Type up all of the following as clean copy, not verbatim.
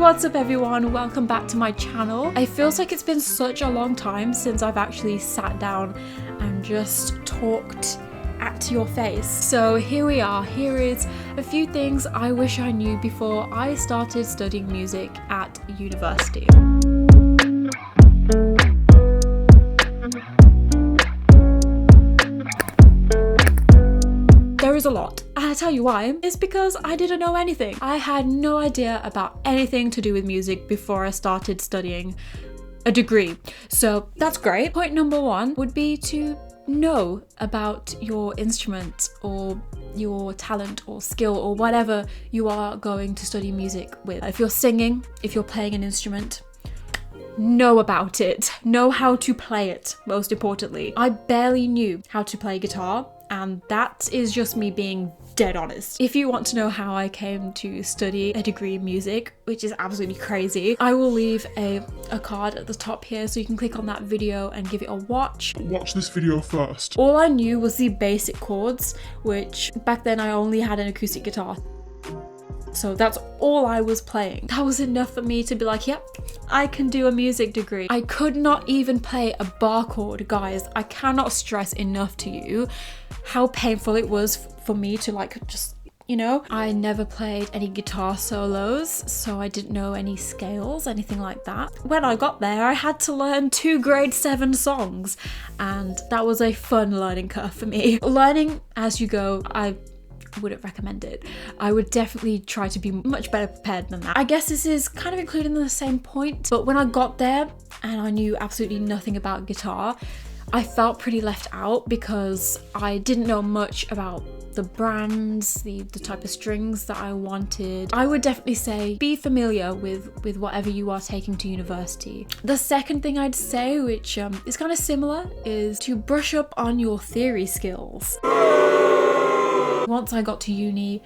What's up everyone, welcome back to my channel. It feels like it's been such a long time since I've actually sat down and just talked at your face. So here we are, here is a few things I wish I knew before I started studying music at university. There is a lot. I'll tell you why. It's because I didn't know anything. I had no idea about anything to do with music before I started studying a degree. So that's great. Point number one would be to know about your instrument or your talent or skill or whatever you are going to study music with. If you're singing, if you're playing an instrument, know about it. Know how to play it, most importantly. I barely knew how to play guitar, and that is just me being dead honest. If you want to know how I came to study a degree in music, which is absolutely crazy, I will leave a card at the top here so you can click on that video and give it a watch. Watch this video first. All I knew was the basic chords, which back then I only had an acoustic guitar. So that's all I was playing. That was enough for me to be like, yep, I can do a music degree. I could not even play a bar chord, guys. I cannot stress enough to you how painful it was for me to just, I never played any guitar solos, so I didn't know any scales, anything like that. When I got there, I had to learn 2 grade 7 songs, and that was a fun learning curve for me. Learning as you go, I wouldn't recommend it. I would definitely try to be much better prepared than that. I guess this is kind of included in the same point, but when I got there and I knew absolutely nothing about guitar, I felt pretty left out because I didn't know much about the brands, the type of strings that I wanted. I would definitely say be familiar with whatever you are taking to university. The second thing I'd say, which is kind of similar, is to brush up on your theory skills. Once I got to uni,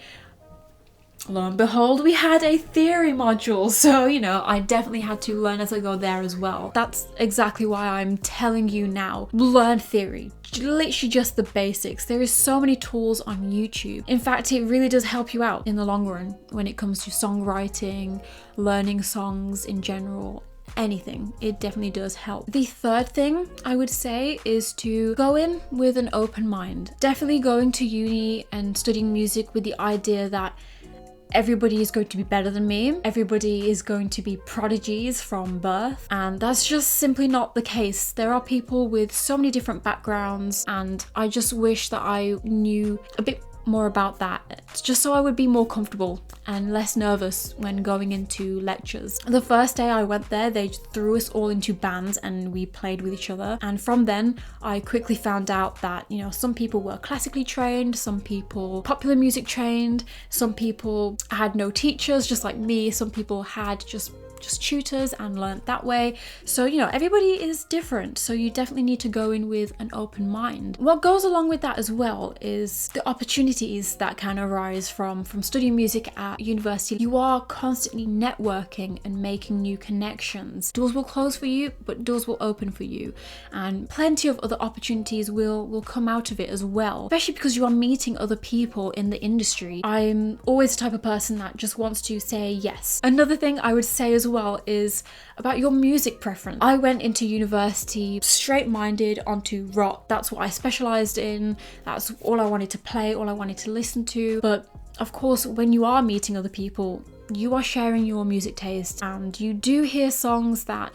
lo and behold, we had a theory module. So, I definitely had to learn as I go there as well. That's exactly why I'm telling you now, learn theory. Literally just the basics. There is so many tools on YouTube. In fact, it really does help you out in the long run when it comes to songwriting, learning songs in general. Anything. It definitely does help. The third thing I would say is to go in with an open mind. Definitely going to uni and studying music with the idea that everybody is going to be better than me. Everybody is going to be prodigies from birth, and that's just simply not the case. There are people with so many different backgrounds, and I just wish that I knew a bit more about that, just so I would be more comfortable and less nervous when going into lectures. The first day I went there, they threw us all into bands and we played with each other, and from then I quickly found out that some people were classically trained, some people popular music trained, some people had no teachers just like me, some people had just tutors and learnt that way. So everybody is different, so you definitely need to go in with an open mind. What goes along with that as well is the opportunities that can arise from studying music at university. You are constantly networking and making new connections. Doors will close for you, but doors will open for you, and plenty of other opportunities will come out of it as well, especially because you are meeting other people in the industry. I'm always the type of person that just wants to say yes. Another thing I would say as well is about your music preference. I went into university straight-minded onto rock. That's what I specialized in. That's all I wanted to play, all I wanted to listen to. But of course, when you are meeting other people, you are sharing your music taste, and you do hear songs that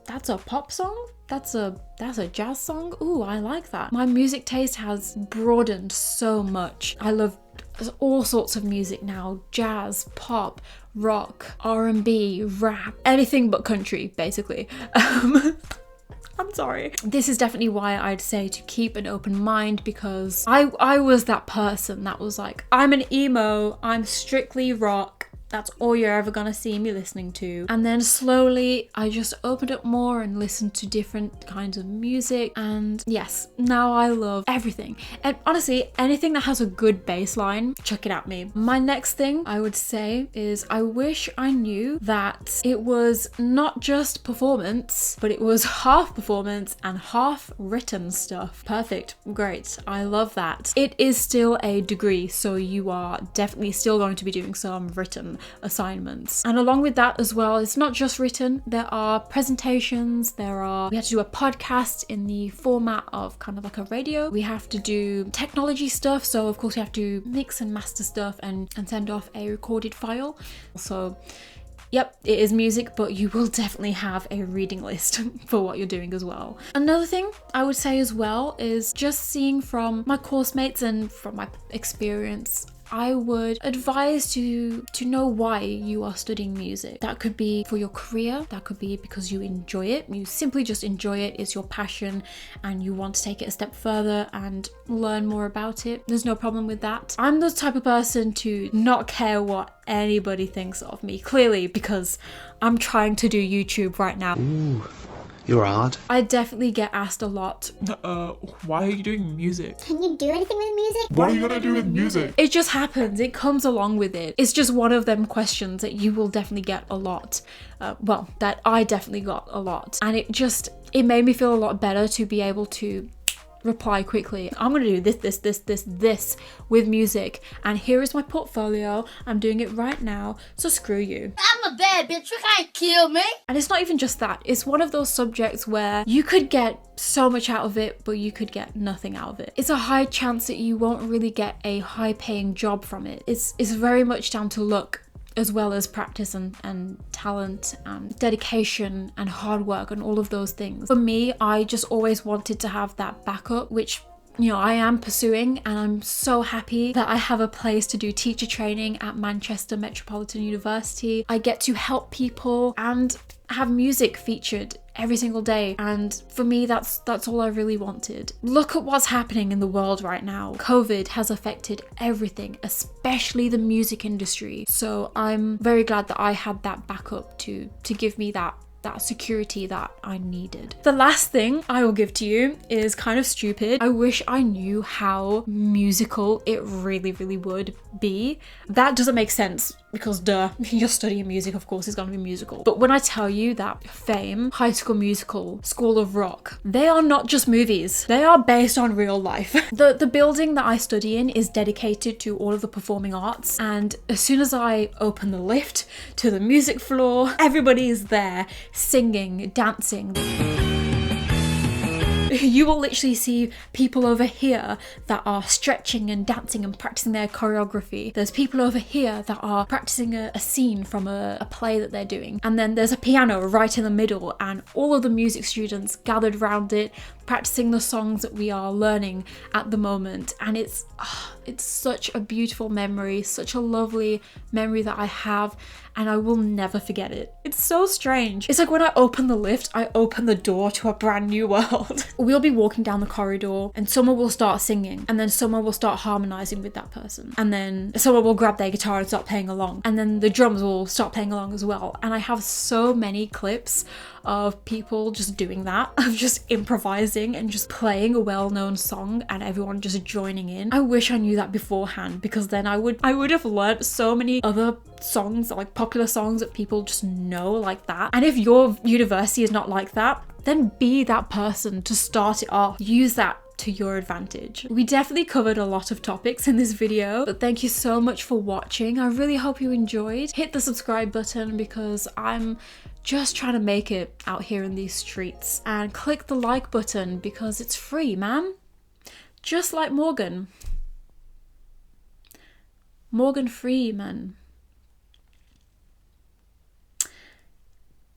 that's a pop song? That's a jazz song? Ooh, I like that. My music taste has broadened so much. I love all sorts of music now: jazz, pop, rock, R&B, rap, anything but country, basically. I'm sorry. This is definitely why I'd say to keep an open mind, because I was that person that was like, I'm an emo, I'm strictly rock. That's all you're ever gonna see me listening to. And then slowly I just opened up more and listened to different kinds of music, and yes, now I love everything. And honestly, anything that has a good bass line, chuck it at me. My next thing I would say is I wish I knew that it was not just performance, but it was half performance and half written stuff. Perfect, great, I love that. It is still a degree, so you are definitely still going to be doing some written. assignments. And along with that as well, it's not just written, there are presentations, we have to do a podcast in the format of kind of like a radio. We have to do technology stuff, so of course we have to mix and master stuff and send off a recorded file. So yep, it is music, but you will definitely have a reading list for what you're doing as well. Another thing I would say as well is just seeing from my course mates and from my experience, I would advise to know why you are studying music. That could be for your career, that could be because you enjoy it, you simply just enjoy it, it's your passion and you want to take it a step further and learn more about it. There's no problem with that. I'm the type of person to not care what anybody thinks of me, clearly, because I'm trying to do YouTube right now. Ooh. You're odd. I definitely get asked a lot, why are you doing music? Can you do anything with music? What are you gonna do with music? It just happens, it comes along with it. It's just one of them questions that you will definitely get a lot. That I definitely got a lot. And it made me feel a lot better to be able to reply quickly. I'm gonna do this with music, and here is my portfolio. I'm doing it right now, so screw you. I'm a bad bitch, you can't kill me. And it's not even just that, it's one of those subjects where you could get so much out of it, but you could get nothing out of it. It's a high chance that you won't really get a high paying job from it. It's very much down to luck, as well as practice and talent and dedication and hard work and all of those things. For me, I just always wanted to have that backup, which, you know, I am pursuing, and I'm so happy that I have a place to do teacher training at Manchester Metropolitan University. I get to help people and have music featured every single day, and for me that's all I really wanted. Look at what's happening in the world right now. COVID has affected everything, especially the music industry, so I'm very glad that I had that backup to give me that security that I needed. The last thing I will give to you is kind of stupid. I wish I knew how musical it really would be. That doesn't make sense because duh, you're studying music, of course it's gonna be musical. But when I tell you that Fame, High School Musical, School of Rock, they are not just movies, they are based on real life. The building that I study in is dedicated to all of the performing arts, and as soon as I open the lift to the music floor, everybody is there singing, dancing. You will literally see people over here that are stretching and dancing and practicing their choreography. There's people over here that are practicing a scene from a play that they're doing. And then there's a piano right in the middle, and all of the music students gathered around it, practicing the songs that we are learning at the moment. And it's such a beautiful memory, such a lovely memory that I have, and I will never forget it. It's so strange. It's like when I open the lift, I open the door to a brand new world. We'll be walking down the corridor and someone will start singing, and then someone will start harmonizing with that person, and then someone will grab their guitar and start playing along, and then the drums will start playing along as well. And I have so many clips of people just doing that, of just improvising and just playing a well-known song and everyone just joining in. I wish I knew that beforehand, because then I would have learned so many other songs, like popular songs that people just know like that. And if your university is not like that, then be that person to start it off. Use that to your advantage. We definitely covered a lot of topics in this video, but thank you so much for watching. I really hope you enjoyed. Hit the subscribe button because I'm just trying to make it out here in these streets, and click the like button because it's free, man. Just like Morgan Freeman.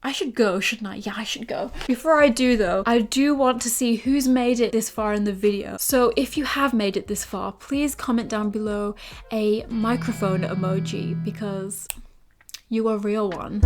I should go, shouldn't I? Yeah, I should go. Before I do though, I do want to see who's made it this far in the video. So if you have made it this far, please comment down below a microphone emoji because you are a real one.